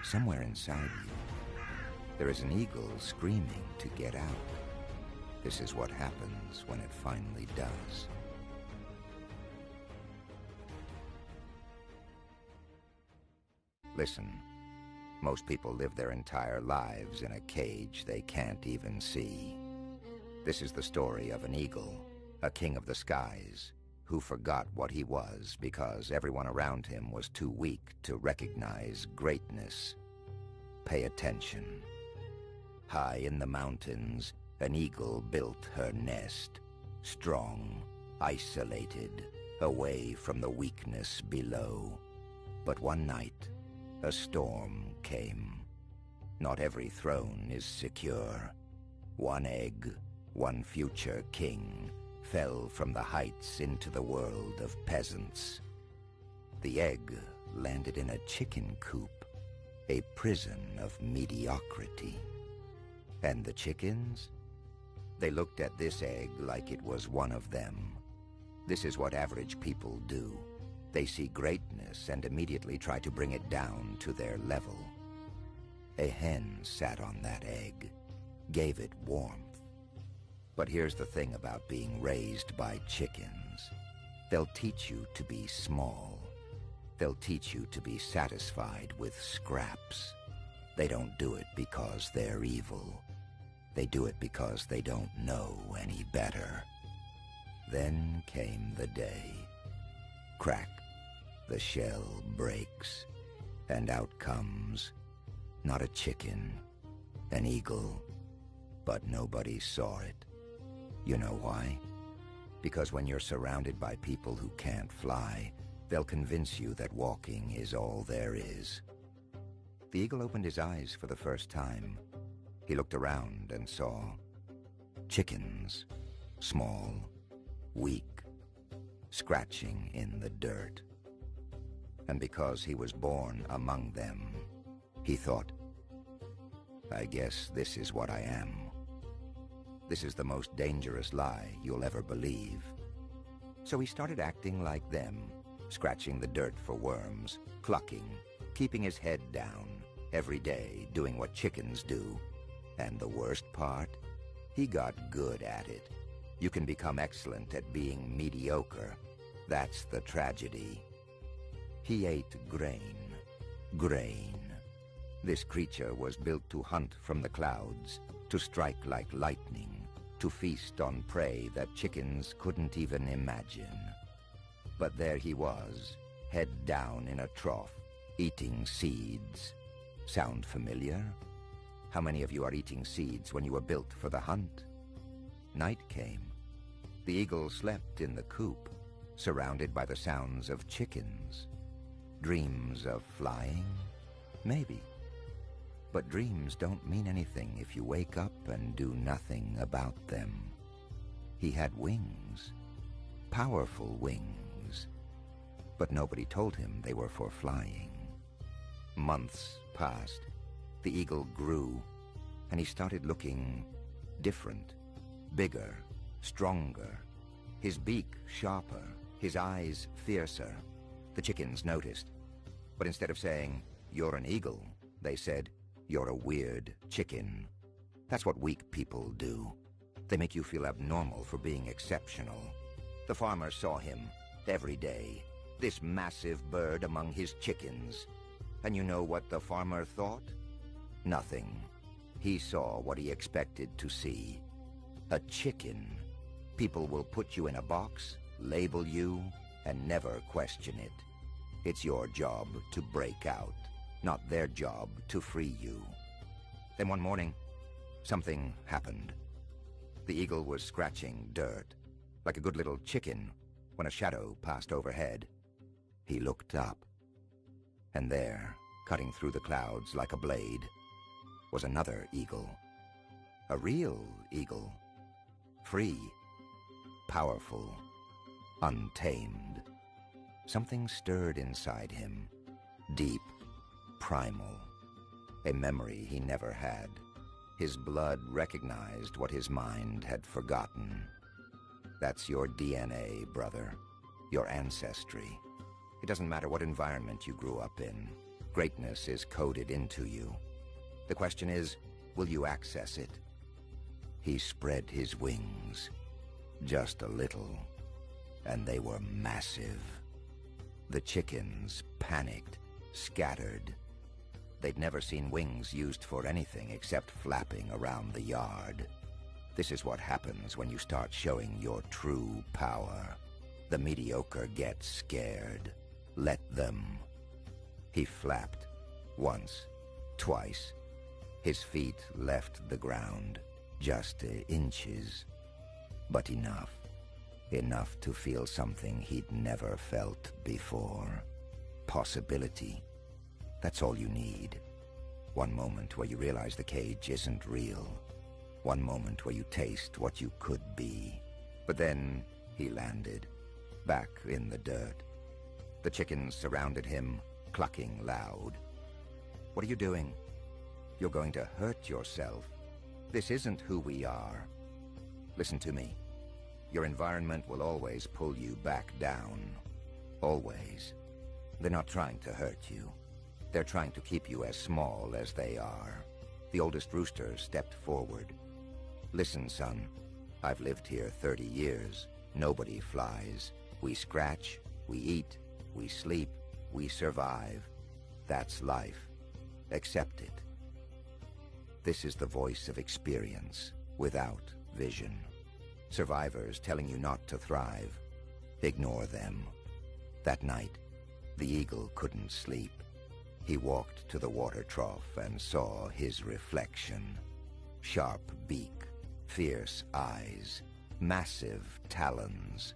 somewhere inside you, there is an eagle screaming to get out. This is what happens when it finally does. Listen, most people live their entire lives in a cage they can't even see. This is the story of an eagle, a king of the skies, who forgot what he was because everyone around him was too weak to recognize greatness. Pay attention. High in the mountains, an eagle built her nest, strong, isolated, away from the weakness below. But one night, a storm came. Not every throne is secure. One egg, one future king, fell from the heights into the world of peasants. The egg landed in a chicken coop, a prison of mediocrity. And the chickens? They looked at this egg like it was one of them. This is what average people do. They see greatness and immediately try to bring it down to their level. A hen sat on that egg, gave it warmth. But here's the thing about being raised by chickens. They'll teach you to be small. They'll teach you to be satisfied with scraps. They don't do it because they're evil. They do it because they don't know any better. Then came the day. Crack, the shell breaks, and out comes, not a chicken, an eagle. But nobody saw it. You know why? Because when you're surrounded by people who can't fly, they'll convince you that walking is all there is. The eagle opened his eyes for the first time. He looked around and saw chickens, small, weak, scratching in the dirt. And because he was born among them, he thought, I guess this is what I am. This is the most dangerous lie you'll ever believe. So he started acting like them, scratching the dirt for worms, clucking, keeping his head down, every day doing what chickens do. And the worst part? He got good at it. You can become excellent at being mediocre. That's the tragedy. He ate grain. Grain. This creature was built to hunt from the clouds, to strike like lightning, to feast on prey that chickens couldn't even imagine. But there he was, head down in a trough, eating seeds. Sound familiar? How many of you are eating seeds when you were built for the hunt? Night came. The eagle slept in the coop, surrounded by the sounds of chickens. Dreams of flying? Maybe. But dreams don't mean anything if you wake up and do nothing about them. He had wings, powerful wings, but nobody told him they were for flying. Months passed. The eagle grew, and he started looking different, bigger, stronger, his beak sharper, his eyes fiercer. The chickens noticed, but instead of saying, "You're an eagle," they said, "You're a weird chicken." That's what weak people do. They make you feel abnormal for being exceptional. The farmer saw him every day, this massive bird among his chickens. And you know what the farmer thought? Nothing. He saw what he expected to see. A chicken. People will put you in a box, label you, and never question it. It's your job to break out, not their job to free you. Then one morning, something happened. The eagle was scratching dirt, like a good little chicken, when a shadow passed overhead. He looked up, and there, cutting through the clouds like a blade, was another eagle. A real eagle. Free, powerful, untamed. Something stirred inside him, deep, primal, a memory he never had. His blood recognized what his mind had forgotten. That's your DNA, brother, your ancestry. It doesn't matter what environment you grew up in. Greatness is coded into you. The question is, will you access it? He spread his wings, just a little, and they were massive. The chickens panicked, scattered. They'd never seen wings used for anything except flapping around the yard. This is what happens when you start showing your true power. The mediocre get scared. Let them. He flapped. Once, twice. His feet left the ground, just inches. But enough. Enough to feel something he'd never felt before. Possibility. That's all you need. One moment where you realize the cage isn't real. One moment where you taste what you could be. But then he landed, back in the dirt. The chickens surrounded him, clucking loud. What are you doing? You're going to hurt yourself. This isn't who we are. Listen to me. Your environment will always pull you back down. Always. They're not trying to hurt you. They're trying to keep you as small as they are. The oldest rooster stepped forward. Listen, son. I've lived here 30 years. Nobody flies. We scratch, we eat, we sleep, we survive. That's life. Accept it. This is the voice of experience, without vision. Survivors telling you not to thrive. Ignore them. That night, the eagle couldn't sleep. He walked to the water trough and saw his reflection. Sharp beak, fierce eyes, massive talons.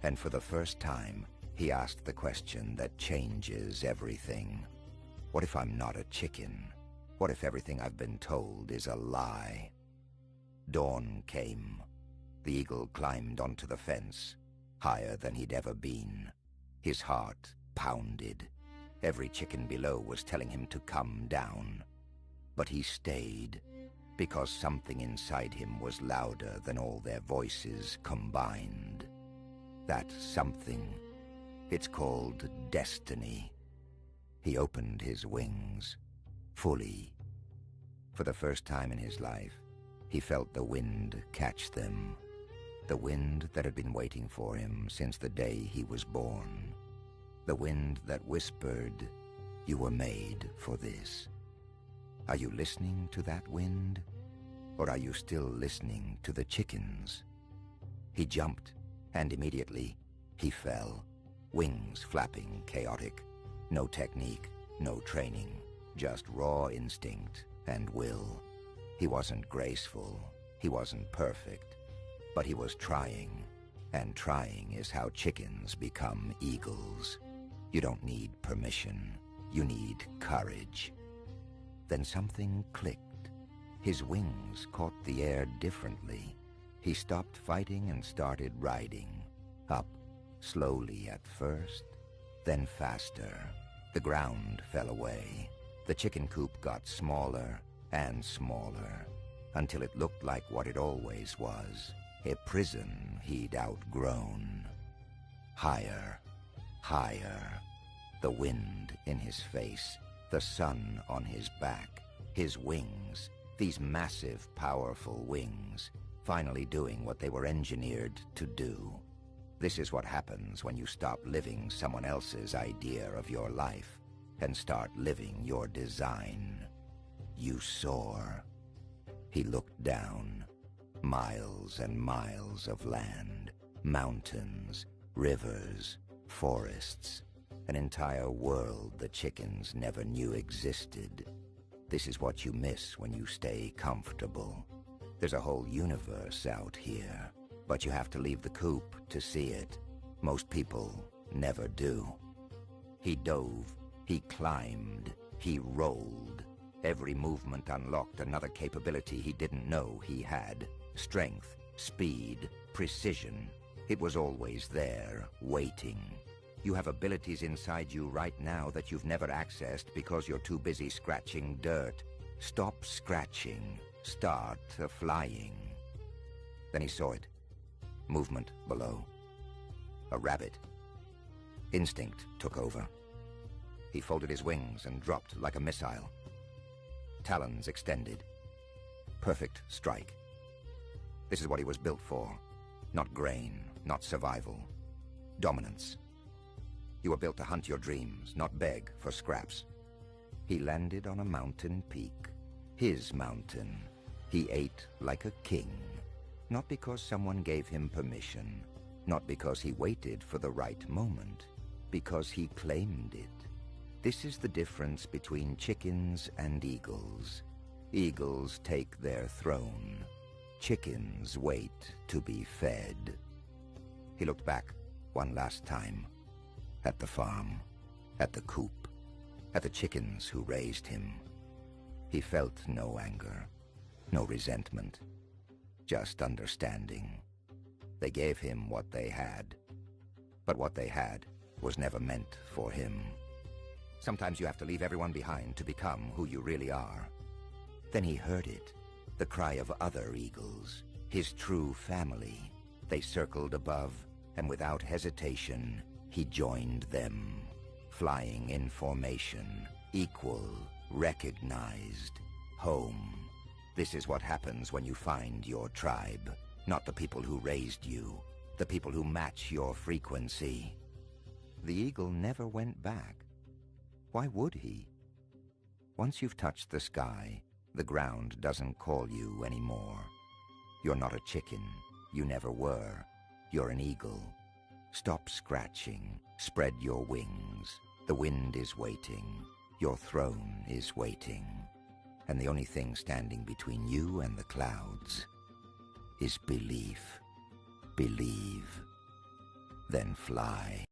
And for the first time, he asked the question that changes everything. What if I'm not a chicken? What if everything I've been told is a lie? Dawn came. The eagle climbed onto the fence, higher than he'd ever been. His heart pounded. Every chicken below was telling him to come down. But he stayed, because something inside him was louder than all their voices combined. That something, it's called destiny. He opened his wings, fully. For the first time in his life, he felt the wind catch them. The wind that had been waiting for him since the day he was born. The wind that whispered, "You were made for this." Are you listening to that wind? Or are you still listening to the chickens? He jumped, and immediately he fell. Wings flapping, chaotic. No technique, no training. Just raw instinct and will. He wasn't graceful. He wasn't perfect. But he was trying. And trying is how chickens become eagles. You don't need permission. You need courage. Then something clicked. His wings caught the air differently. He stopped fighting and started riding. Up, slowly at first, then faster. The ground fell away. The chicken coop got smaller and smaller, until it looked like what it always was, a prison he'd outgrown. Higher, higher. The wind in his face, the sun on his back, his wings, these massive, powerful wings, finally doing what they were engineered to do. This is what happens when you stop living someone else's idea of your life and start living your design. You soar. He looked down. Miles and miles of land, mountains, rivers, forests, an entire world the chickens never knew existed. This is what you miss when you stay comfortable. There's a whole universe out here, but you have to leave the coop to see it. Most people never do. He dove, he climbed, he rolled. Every movement unlocked another capability he didn't know he had. Strength, speed, precision. It was always there, waiting. You have abilities inside you right now that you've never accessed because you're too busy scratching dirt. Stop scratching. Start flying. Then he saw it. Movement below. A rabbit. Instinct took over. He folded his wings and dropped like a missile. Talons extended. Perfect strike. This is what he was built for. Not grain, not survival. Dominance. You were built to hunt your dreams, not beg for scraps. He landed on a mountain peak. His mountain. He ate like a king. Not because someone gave him permission. Not because he waited for the right moment. Because he claimed it. This is the difference between chickens and eagles. Eagles take their throne. Chickens wait to be fed. He looked back one last time. At the farm. At the coop. At the chickens who raised him. He felt no anger. No resentment. Just understanding. They gave him what they had. But what they had was never meant for him. Sometimes you have to leave everyone behind to become who you really are. Then he heard it. The cry of other eagles. His true family. They circled above, and without hesitation, he joined them. Flying in formation. Equal. Recognized. Home. This is what happens when you find your tribe. Not the people who raised you. The people who match your frequency. The eagle never went back. Why would he? Once you've touched the sky, the ground doesn't call you anymore. You're not a chicken. You never were. You're an eagle. Stop scratching. Spread your wings. The wind is waiting. Your throne is waiting. And the only thing standing between you and the clouds is belief. Believe. Then fly.